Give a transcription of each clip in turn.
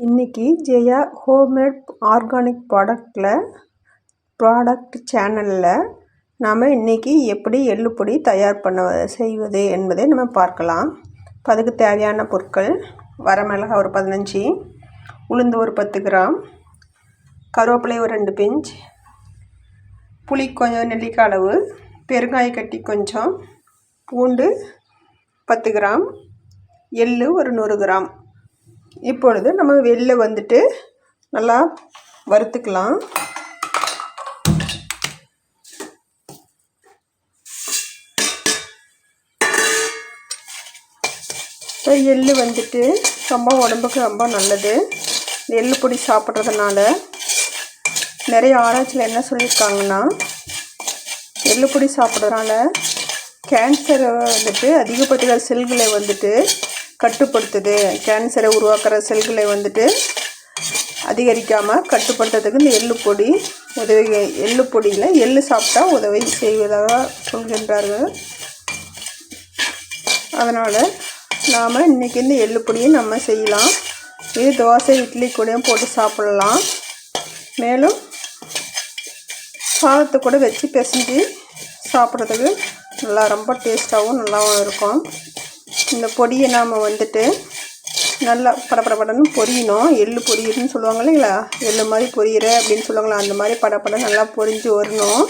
இன்றைக்கி Jaya homemade organic product சேனலில் நாம் இன்றைக்கி எப்படி எள்ளு பொடி தயார் செய்வது என்பதை நம்ம பார்க்கலாம். அதுக்கு தேவையான பொருட்கள்: வரமிளகாய் ஒரு 15, உளுந்து ஒரு 10 கிராம், கருவேப்பிலை ஒரு 2 பிஞ்ச், புளி கொஞ்சம் நெல்லிக்காய் அளவு, பெருங்காய கட்டி கொஞ்சம், பூண்டு 10 கிராம், எள்ளு ஒரு 100 கிராம். இப்பொழுது நம்ம எள்ளை வந்துட்டு நல்லா வறுத்துக்கலாம். எள்ளு வந்துட்டு ரொம்ப உடம்புக்கு ரொம்ப நல்லது. எள்ளு பொடி சாப்பிட்றதுனால நிறைய ஆராய்ச்சியில் என்ன சொல்லியிருக்காங்கன்னா, எள்ளு பொடி சாப்பிட்றதுனால கேன்சரை வந்துட்டு அதிகப்பட்ட செல்களை வந்துட்டு கட்டுப்படுத்துது. கேன்சரை உருவாக்குற செல்களை வந்துட்டு அதிகரிக்காமல் கட்டுப்படுத்துறதுக்கு இந்த எள்ளு பொடியில் எள்ளு சாப்பிட்டா உதவி செய்வதாக சொல்கின்றார்கள். அதனால் நாம் இன்றைக்கி இந்த எள்ளு பொடியை நம்ம செய்யலாம். இது தோசை இட்லி கூடயும் போட்டு சாப்பிட்லாம். மேலும் சாதத்தை கூட வச்சு பிசைஞ்சு சாப்பிட்றதுக்கு நல்லா ரொம்ப டேஸ்ட்டாகவும் நல்லாவும் இருக்கும். இந்த பொடியை நாம் வந்துட்டு நல்லா படப்படன்னு பொரியணும். எள்ளு பொரியுதுன்னு சொல்லுவாங்க இல்லைங்களா, எள்ளு மாதிரி பொரியிற அப்படின்னு சொல்லுவாங்களா, அந்த மாதிரி படப்பட நல்லா பொரிஞ்சு வரணும்.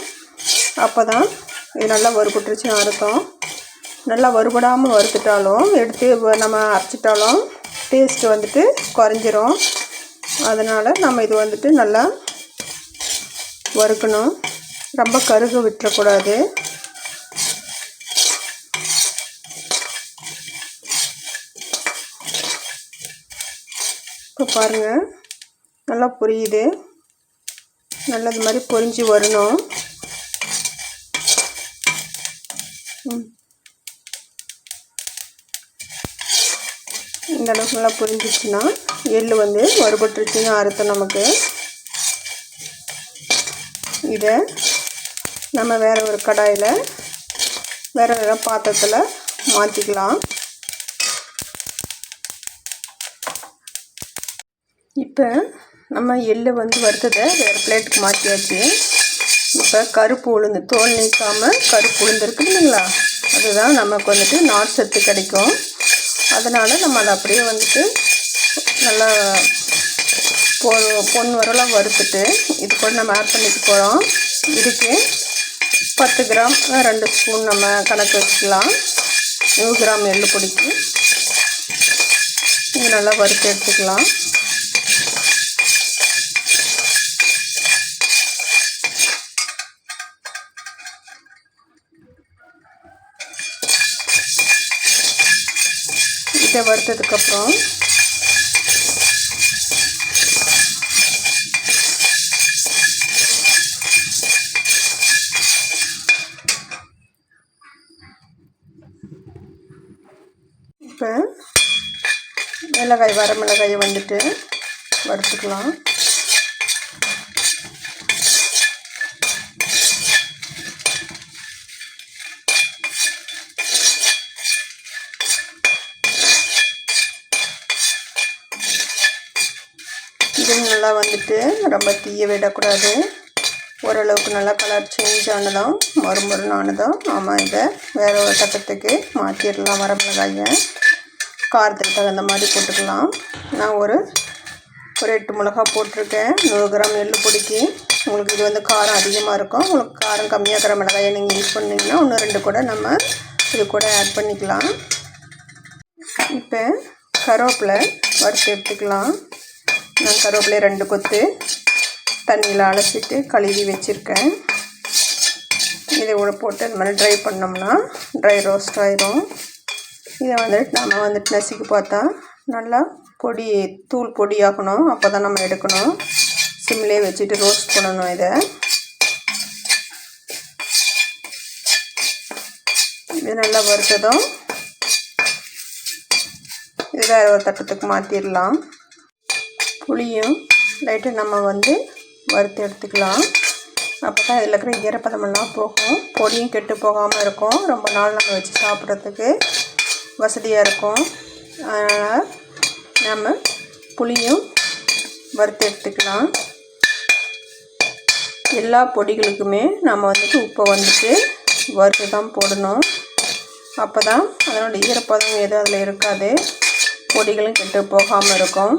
அப்போ தான் இது நல்லா வறுபட்டுருச்சுன்னு அர்த்தம். நல்லா வறுபடாமல் வறுத்துட்டாலும் எடுத்து நம்ம அரைச்சிட்டாலும் டேஸ்ட்டு வந்துட்டு குறைஞ்சிரும். அதனால் நம்ம இது வந்துட்டு நல்லா வறுக்கணும். ரொம்ப கருக விட்டுறக்கூடாது. இப்போ பாருங்கள், நல்லா பொரியுது. நல்லது மாதிரி பொரிஞ்சு வரணும். இந்த அளவுக்கு நல்லா பொரிஞ்சிச்சுன்னா எள்ளு வந்து வறுபட்டுருச்சுன்னு அர்த்தம் நமக்கு. இதை நம்ம வேறு ஒரு கடாயில் வேறு பாத்திரத்தில் மாற்றிக்கலாம். இப்போ நம்ம எள்ளு வந்து வறுத்ததை வேறு பிளேட்டுக்கு மாற்றியாச்சு. இப்போ கருப்பு உளுந்து, தோல் நீக்காமல் கருப்பு உளுந்து இருக்குது இல்லைங்களா, அதுதான் நமக்கு வந்துட்டு நார் சத்து கிடைக்கும். அதனால் நம்ம அதை அப்படியே வந்துட்டு நல்லா பொன் வரலாம் வறுத்துட்டு இது கூட நம்ம ஆட் பண்ணிக்க போகிறோம். இதுக்கு 10 கிராம் 2 ஸ்பூன் நம்ம கணக்கு வச்சுக்கலாம். 100 கிராம் எள்ளு பொடிக்கு இது நல்லா வறுத்து எடுத்துக்கலாம். இதை வறுத்ததுக்கப்புறம் இப்போ வரமிளகாயை வந்துட்டு வறுத்துக்கலாம். இது நல்லா வந்துட்டு ரொம்ப தீய விடக்கூடாது. ஓரளவுக்கு நல்லா கலர் சேஞ்ச் ஆனதும் மறுமொருனானதும் நாம் இதை வேறு ஒரு தட்டத்துக்கு மாற்றிடலாம். வரமிளகாயை காரத்துக்கு தகுந்த மாதிரி போட்டுக்கலாம். நான் ஒரு 8 மிளகாய் போட்டிருக்கேன் 100 கிராம் எள்ளு பொடிக்கு. உங்களுக்கு இது வந்து காரம் அதிகமாக இருக்கும். உங்களுக்கு காரம் கம்மியாக இருக்கிற மிளகாயை நீங்கள் யூஸ் பண்ணிங்கன்னா இன்னும் 2 கூட நம்ம இது கூட ஆட் பண்ணிக்கலாம். இப்போ கருவேப்பிலை வறுத்து எடுத்துக்கலாம். நான் கருவேப்பிலை 2 கொத்து தண்ணியில் அலசிட்டு கழுவி வச்சுருக்கேன். இதை கூட போட்டு அது மாதிரி ட்ரை பண்ணோம்னா ட்ரை ரோஸ்ட் ஆயிரும். இதை வந்துட்டு நம்ம வந்துட்டு நசுக்கி பார்த்தா நல்லா தூள் பொடியாகணும். அப்போ தான் நம்ம எடுக்கணும். சிம்லேயே வச்சுட்டு ரோஸ்ட் பண்ணணும். இது நல்லா வறுத்ததும் இது வேறு ஒரு தட்டத்துக்கு மாற்றிடலாம். புளியும் லைட்டாக நம்ம வந்து வறுத்து எடுத்துக்கலாம். அப்போ தான் இதில் இருக்கிற ஈரப்பதமெல்லாம் போகும். பொடியும் கெட்டு போகாமல் இருக்கும். ரொம்ப நாள் நம்ம வச்சு சாப்பிட்றதுக்கு வசதியாக இருக்கும். அதனால் நம்ம புளியும் வறுத்து எடுத்துக்கலாம். எல்லா பொடிகளுக்குமே நம்ம வந்துட்டு உப்பை வந்துட்டு வறுத்து தான் போடணும். அப்போ தான் அதனோட ஈரப்பதம் எதுவும் அதில் இருக்காது, பொடிகளும் கெட்டு போகாமல் இருக்கும்.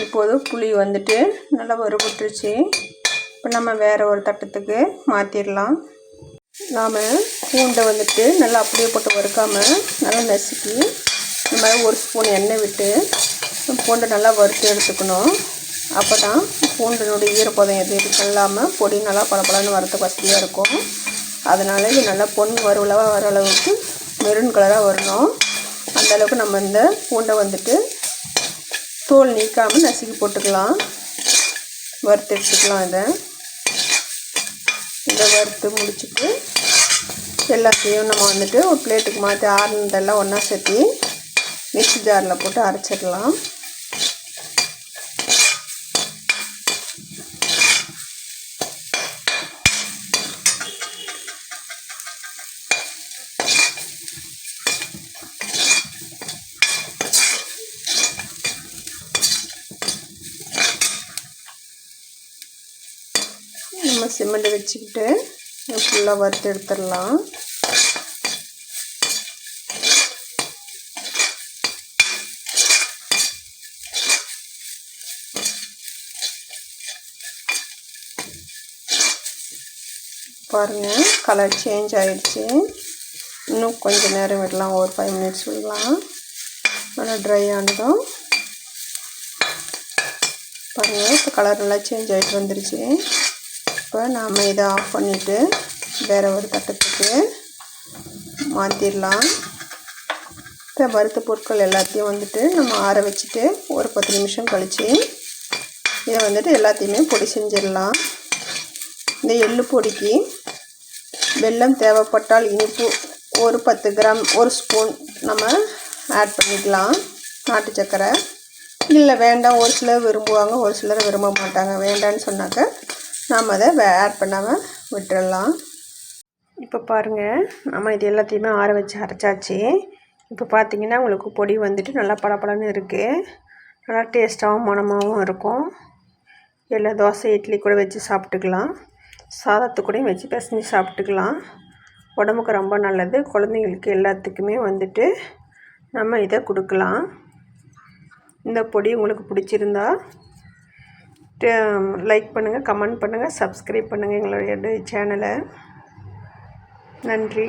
இப்போது புளி வந்துட்டு நல்லா வறுபட்டுருச்சு. இப்போ நம்ம வேறு ஒரு தட்டத்துக்கு மாற்றிடலாம். நாம் பூண்டை வந்துட்டு நல்லா அப்படியே போட்டு வறுக்காமல் நல்லா நசுக்கி இந்த மாதிரி ஒரு ஸ்பூன் எண்ணெய் விட்டு பூண்டை நல்லா வறுத்து எடுத்துக்கணும். அப்போ தான் பூண்டினுடைய ஈரப்பதம் எது இல்லாமல் பொடி நல்லா பளபளன்னு வறுத்த வசதியாக இருக்கும். அதனால் இது நல்லா பொன் வறுவலாக வர அளவுக்கு மெரூன் கலராக வரணும். அந்தளவுக்கு நம்ம இந்த பூண்டை வந்துட்டு தோல் நீக்காமல் நசுக்கி போட்டுக்கலாம். வறுத்து எடுத்துக்கலாம். இதை வறுத்து முடிச்சுட்டு எல்லாத்தையும் நம்ம வந்துட்டு ஒரு பிளேட்டுக்கு மாற்றி ஆறுனதெல்லாம் ஒன்றா சேர்த்து மிக்ஸி ஜாரில் போட்டு அரைச்சிடலாம். நம்ம சிமெண்ட் வச்சுக்கிட்டு ஃபுல்லாக வறுத்து எடுத்துடலாம். பாருங்கள், கலர் சேஞ்ச் ஆகிடுச்சு. இன்னும் கொஞ்சம் நேரம் விடலாம், ஒரு 5 மினிட்ஸ் விடலாம். நல்லா ட்ரை ஆனதும் பாருங்கள், இப்போ கலர் நல்லா சேஞ்ச் ஆகிட்டு வந்துருச்சு. இப்போ நாம் இதை ஆஃப் பண்ணிவிட்டு வேறு ஒரு தட்டத்துக்கு மாற்றிடலாம். இப்போ வறுத்த பொருட்கள் எல்லாத்தையும் வந்துட்டு நம்ம ஆற வச்சுட்டு ஒரு 10 நிமிஷம் கழித்து இதை வந்துட்டு எல்லாத்தையுமே பொடி செஞ்சிடலாம். இந்த எள்ளு பொடிக்கு வெல்லம் தேவைப்பட்டால் இனிப்பு ஒரு 10 கிராம் 1 ஸ்பூன் நம்ம ஆட் பண்ணிக்கலாம். நாட்டு சர்க்கரை இல்லை வேண்டாம், ஒரு சிலர் விரும்புவாங்க, ஒரு சிலர் விரும்ப மாட்டாங்க. வேண்டான்னு சொன்னாக்க நாம் அதை ஆட் பண்ணாமல் விட்டுடலாம். இப்போ பாருங்கள், நம்ம இது எல்லாத்தையுமே ஆற வச்சு அரைச்சாச்சு. இப்போ பார்த்திங்கன்னா உங்களுக்கு பொடி வந்துட்டு நல்லா பளபளன்னு இருக்குது. நல்லா டேஸ்ட்டாகவும் மணமாகவும் இருக்கும். எல்லா தோசை இட்லி கூட வச்சு சாப்பிட்டுக்கலாம், சாதத்து கூடயும் வச்சு பிசைஞ்சு சாப்பிட்டுக்கலாம். உடம்புக்கு ரொம்ப நல்லது. குழந்தைங்களுக்கு எல்லாத்துக்குமே வந்துட்டு நம்ம இதை கொடுக்கலாம். இந்த பொடி உங்களுக்கு பிடிச்சிருந்தா லைக் பண்ணுங்கள், கமெண்ட் பண்ணுங்கள், சப்ஸ்கிரைப் பண்ணுங்கள் எங்களுடைய சேனலை. நன்றி.